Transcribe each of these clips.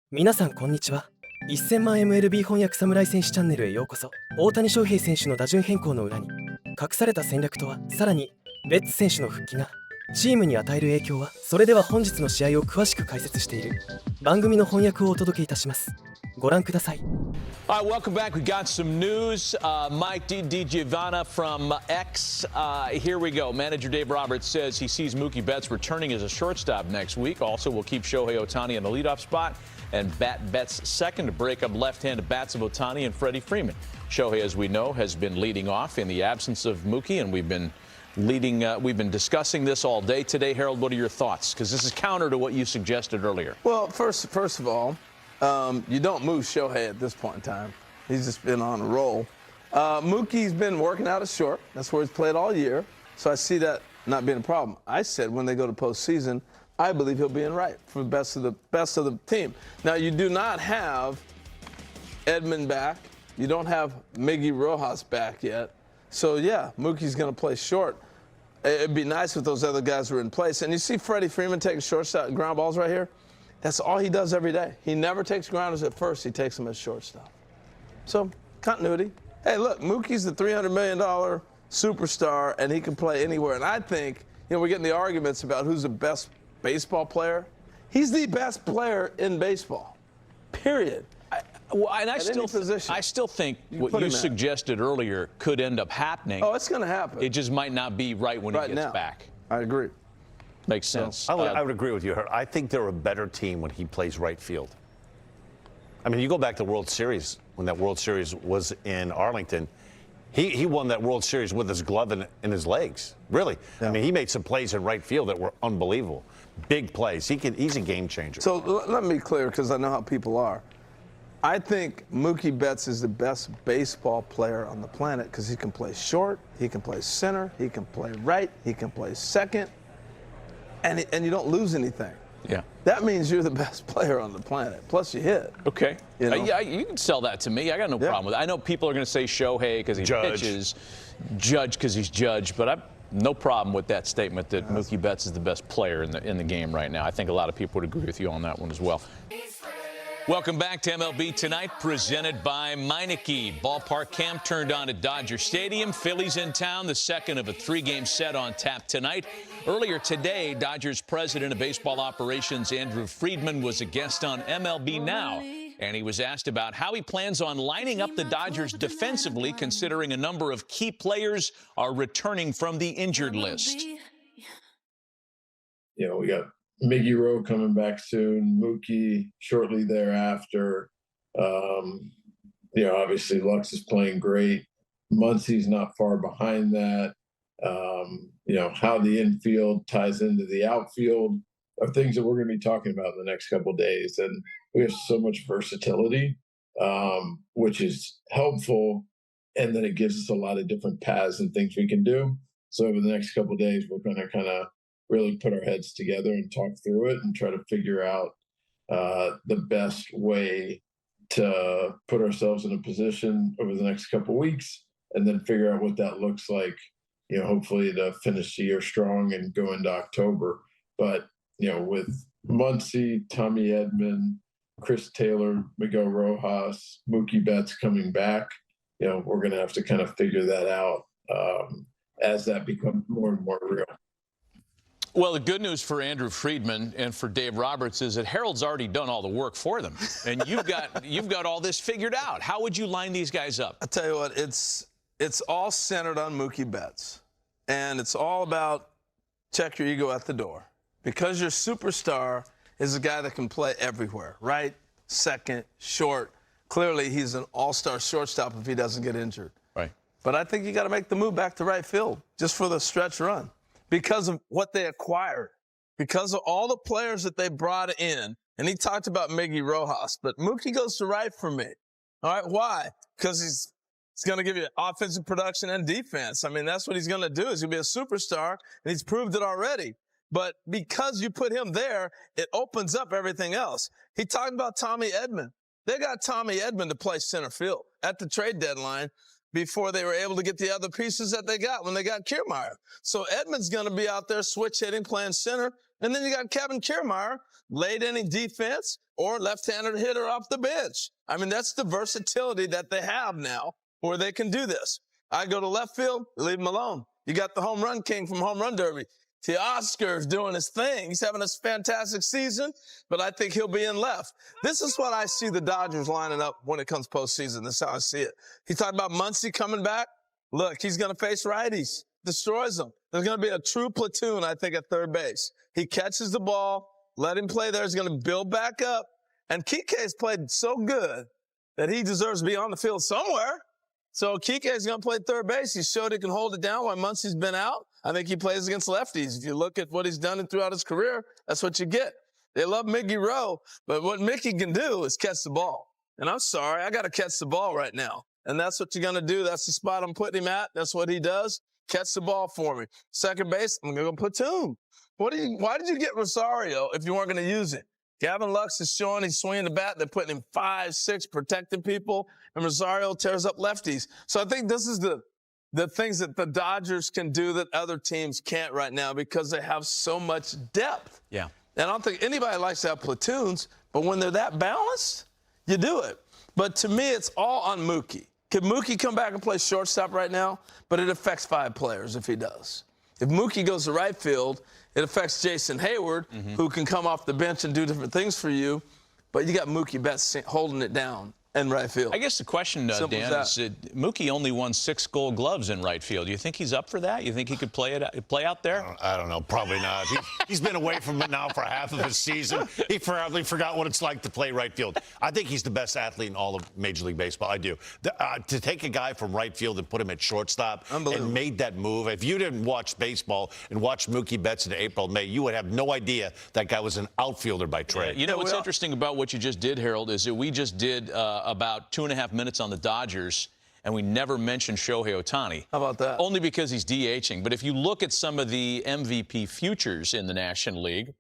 皆さんこんにちは。1000万 MLB 翻訳侍選手チャンネルへようこそ。大谷翔平選手の打順変更の裏に隠された戦略とは、さらにベッツ選手の復帰がチームに与える影響は。それでは本日の試合を詳しく解説している番組の翻訳をお届けいたします。ご覧ください。All right, welcome back. We got some news. Mike DiGiovanna from X. Here we go. Manager Dave Roberts says he sees Mookie Betts returning as a shortstop next week. Also, we'll keep Shohei Ohtani in the leadoff spot and bat Betts second to break up left-handed bats of Ohtani and Freddie Freeman. Shohei, as we know, has been leading off in the absence of Mookie, and we've been discussing this all day today. Harold, what are your thoughts? Because this is counter to what you suggested earlier. Well, first of all, you don't move Shohei at this point in time. He's just been on a roll. Mookie's been working out at short. That's where he's played all year. So I see that not being a problem. I said when they go to postseason, I believe he'll be in right for the best of the team. Now, you do not have Edman back. You don't have Miggy Rojas back yet. So, yeah, Mookie's going to play short. It'd be nice if those other guys were in place. And you see Freddie Freeman taking shortstop ground balls right here? That's all he does every day. He never takes grounders at first. He takes them at shortstop. So, continuity. Hey, look, Mookie's the $300 million superstar, and he can play anywhere. And I think, we're getting the arguments about who's the best baseball player. He's the best player in baseball, period. I still think what you suggested earlier could end up happening. Oh, it's going to happen. It just might not be right when he gets back. I agree. Makes sense. I would agree with you. I think they're a better team when he plays right field. I mean, you go back to the World Series, when that World Series was in Arlington, he won that World Series with his glove in his legs. Really. Yeah. I mean, he made some plays in right field that were unbelievable. Big plays. He's a game changer. So let me be clear, because I know how people are. I think Mookie Betts is the best baseball player on the planet because he can play short, he can play center, he can play right, he can play second, and you don't lose anything. Yeah. That means you're the best player on the planet. Plus you hit. Okay. Yeah, you can sell that to me. I got no problem with it. I know people are going to say Shohei because he pitches, Judge because he's Judge, but I've no problem with that statement that Mookie Betts is the best player in the game right now. I think a lot of people would agree with you on that one as well. Welcome back to MLB Tonight, presented by Meineke. Ballpark camp turned on at Dodger Stadium. Phillies in town, the second of a three-game set on tap tonight. Earlier today, Dodgers president of baseball operations, Andrew Friedman, was a guest on MLB Now, and he was asked about how he plans on lining up the Dodgers defensively, considering a number of key players are returning from the injured list. We got Miggy Rowe coming back soon, Mookie shortly thereafter. Obviously Lux is playing great. Muncie's not far behind that. How the infield ties into the outfield are things that we're going to be talking about in the next couple of days. And we have so much versatility, which is helpful. And then it gives us a lot of different paths and things we can do. So over the next couple of days, we're going to kind of really put our heads together and talk through it and try to figure out the best way to put ourselves in a position over the next couple of weeks, and then figure out what that looks like, hopefully to finish the year strong and go into October. But, with Muncie, Tommy Edman, Chris Taylor, Miguel Rojas, Mookie Betts coming back, we're going to have to kind of figure that out as that becomes more and more real. Well, the good news for Andrew Friedman and for Dave Roberts is that Harold's already done all the work for them, and you've got all this figured out. How would you line these guys up? I tell you what, it's all centered on Mookie Betts, and it's all about check your ego at the door, because your superstar is a guy that can play everywhere, right, second, short. Clearly, he's an all-star shortstop if he doesn't get injured. Right. But I think you got to make the move back to right field just for the stretch run. Because of what they acquired, because of all the players that they brought in. And he talked about Miggy Rojas, but Mookie goes to right for me. All right, why? Because he's going to give you offensive production and defense. I mean, that's what he's going to do. He's going to be a superstar, and he's proved it already. But because you put him there, it opens up everything else. He talked about Tommy Edman. They got Tommy Edman to play center field at the trade deadline before they were able to get the other pieces that they got when they got Kiermaier. So Edman's going to be out there switch hitting, playing center. And then you got Kevin Kiermaier, late inning defense or left-handed hitter off the bench. I mean, that's the versatility that they have now where they can do this. I go to left field, leave him alone. You got the home run king from Home Run Derby. Teoscar's doing his thing. He's having a fantastic season, but I think he'll be in left. This is what I see the Dodgers lining up when it comes postseason. This is how I see it. He talked about Muncy coming back. Look, he's going to face righties, destroys them. There's going to be a true platoon, I think, at third base. He catches the ball, let him play there. He's going to build back up. And Kike's played so good that he deserves to be on the field somewhere. So Kike's going to play third base. He showed he can hold it down while Muncy's been out. I think he plays against lefties. If you look at what he's done throughout his career, that's what you get. They love Mickey Rowe, but what Mickey can do is catch the ball. And I'm sorry, I got to catch the ball right now. And that's what you're going to do. That's the spot I'm putting him at. That's what he does. Catch the ball for me. Second base, I'm going to go platoon. Why did you get Rosario if you weren't going to use it? Gavin Lux is showing he's swinging the bat. They're putting him 5, 6, protecting people. And Rosario tears up lefties. So I think this is the things that the Dodgers can do that other teams can't right now because they have so much depth. Yeah. And I don't think anybody likes to have platoons, but when they're that balanced, you do it. But to me, it's all on Mookie. Could Mookie come back and play shortstop right now? But it affects 5 players if he does. If Mookie goes to right field, it affects Jason Hayward, who can come off the bench and do different things for you. But you got Mookie Betts holding it down in right field. I guess the question, Dan, is Mookie only won 6 Gold Gloves in right field. Do you think he's up for that? You think he could play out there? I don't know. Probably not. He's been away from it now for half of his season. He probably forgot what it's like to play right field. I think he's the best athlete in all of Major League Baseball. I do. To take a guy from right field and put him at shortstop and made that move. If you didn't watch baseball and watch Mookie Betts in April, May, you would have no idea that guy was an outfielder by trade. Yeah, you know what's interesting about what you just did, Harold, is that we just did about 2.5 minutes on the Dodgers, and we never mentioned Shohei Ohtani. How about that? Only because he's DHing. But if you look at some of the MVP futures in the National League,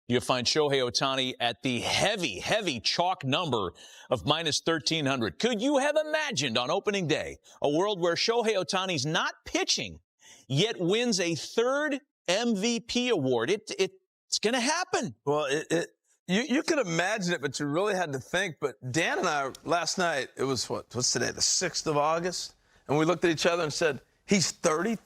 you find Shohei Ohtani at the heavy, heavy chalk number of minus 1,300. Could you have imagined on opening day a world where Shohei Ohtani's not pitching, yet wins a 3rd MVP award? It's going to happen. Well, You could imagine it, but you really had to think. But Dan and I, last night, it was what's today, the 6th of August? And we looked at each other and said, he's 30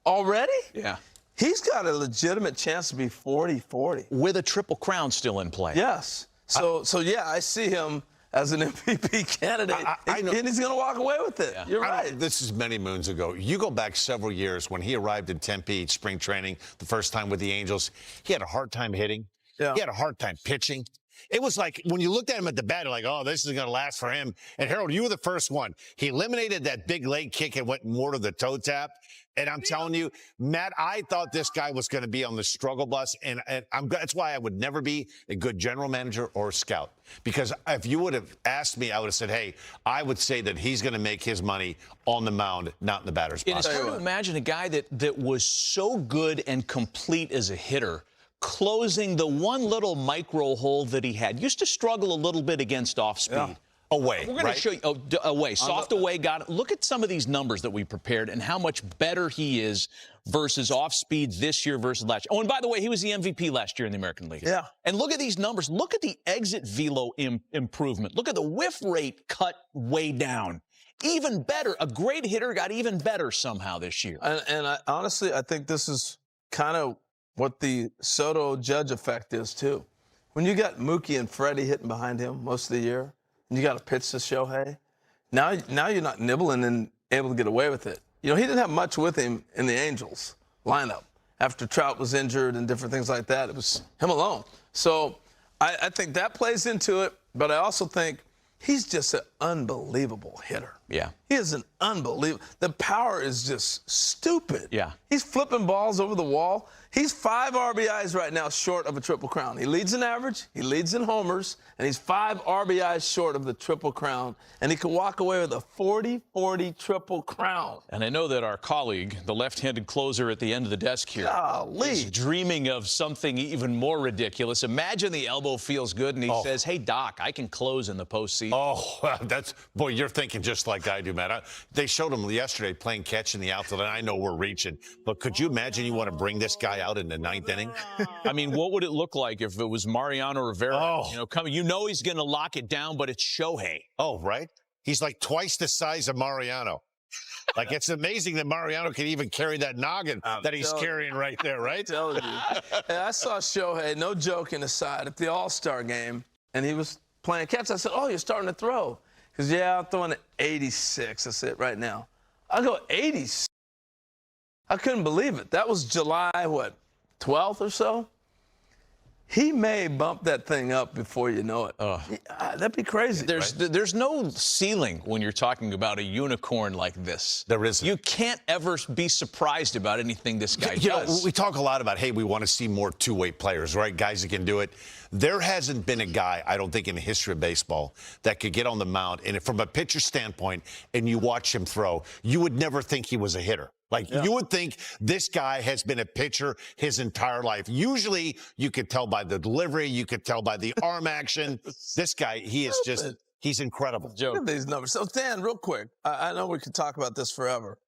already? Yeah. He's got a legitimate chance to be 40. With a Triple Crown still in play. Yes. So yeah, I see him as an MVP candidate. And he's going to walk away with it. Yeah. You're right. This is many moons ago. You go back several years when he arrived in Tempe spring training the first time with the Angels. He had a hard time hitting. Yeah. He had a hard time pitching. It was like when you looked at him at the bat, you're like, oh, this is going to last for him. And Harold, you were the first one. He eliminated that big leg kick and went more to the toe tap. And I'm telling you, Matt, I thought this guy was going to be on the struggle bus. And that's why I would never be a good general manager or scout. Because if you would have asked me, I would have said, hey, I would say that he's going to make his money on the mound, not in the batter's box. It's hard to imagine a guy that was so good and complete as a hitter, closing the one little micro hole that he had. Used to struggle a little bit against off speed. Yeah. Away. We're going to show you away. Soft away. Got it. Look at some of these numbers that we prepared and how much better he is versus off speed this year versus last year. Oh, and by the way, he was the MVP last year in the American League. Yeah. And look at these numbers. Look at the exit velo improvement. Look at the whiff rate cut way down. Even better. A great hitter got even better somehow this year. And honestly, I think this is kind of what the Soto Judge effect is, too. When you got Mookie and Freddie hitting behind him most of the year, and you got to pitch to Shohei, now you're not nibbling and able to get away with it. You know, he didn't have much with him in the Angels lineup. After Trout was injured and different things like that, it was him alone. So I think that plays into it, but I also think he's just an unbelievable hitter. Yeah. He is an unbelievable. The power is just stupid. Yeah. He's flipping balls over the wall. He's 5 RBIs right now short of a Triple Crown. He leads in average, he leads in homers, and he's 5 RBIs short of the Triple Crown. And he could walk away with a 40-40 Triple Crown. And I know that our colleague, the left-handed closer at the end of the desk here, is dreaming of something even more ridiculous. Imagine the elbow feels good and he says, hey, Doc, I can close in the postseason. Oh, That's boy, you're thinking just like I do, Matt. They showed him yesterday playing catch in the outfield, and I know we're reaching, but could you imagine you want to bring this guy out in the ninth inning? I mean, what would it look like if it was Mariano Rivera? Oh. Coming. He's going to lock it down, but it's Shohei. Oh, right. He's like twice the size of Mariano. Like, it's amazing that Mariano can even carry that noggin that he's carrying right there, right? I'm telling you. Hey, I saw Shohei, no joking aside, at the All-Star game, and he was playing catch. I said, oh, you're starting to throw. He goes, yeah, I'm throwing at 86. That's it right now. I go, 86? I couldn't believe it. That was July, 12th or so? He may bump that thing up before you know it. That'd be crazy. There's no ceiling when you're talking about a unicorn like this. There isn't. You can't ever be surprised about anything this guy does. We talk a lot about, hey, we want to see more two-way players, right? Guys that can do it. There hasn't been a guy, I don't think, in the history of baseball that could get on the mound, and from a pitcher standpoint, and you watch him throw, you would never think he was a hitter. Like, you would think this guy has been a pitcher his entire life. Usually, you could tell by the delivery, you could tell by the arm action. This guy, he is just, he's incredible. Look at these numbers. So, Dan, real quick, I know we could talk about this forever.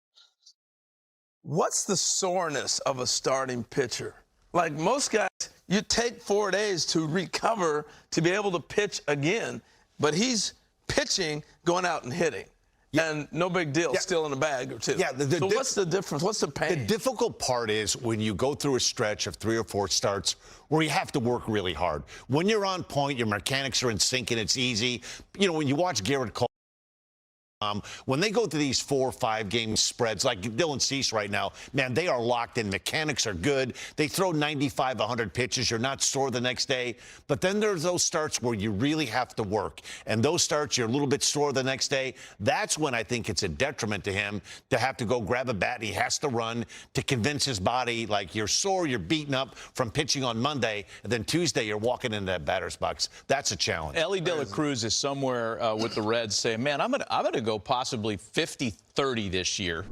What's the soreness of a starting pitcher? Like most guys, you take 4 days to recover to be able to pitch again, but he's pitching, going out and hitting. Yeah. And no big deal, still in a bag or two. Yeah, so what's the difference? What's the pain? The difficult part is when you go through a stretch of 3 or 4 starts where you have to work really hard. When you're on point, your mechanics are in sync and it's easy. When you watch Garrett Cole, when they go to these 4 or 5 game spreads, like Dylan Cease right now, man, they are locked in. Mechanics are good. They throw 95, 100 pitches. You're not sore the next day. But then there's those starts where you really have to work. And those starts, you're a little bit sore the next day. That's when I think it's a detriment to him to have to go grab a bat. He has to run to convince his body, like, you're sore, you're beaten up from pitching on Monday, and then Tuesday you're walking into that batter's box. That's a challenge. Ellie De La Cruz is somewhere with the Reds saying, man, I'm gonna go possibly 50-30 this year.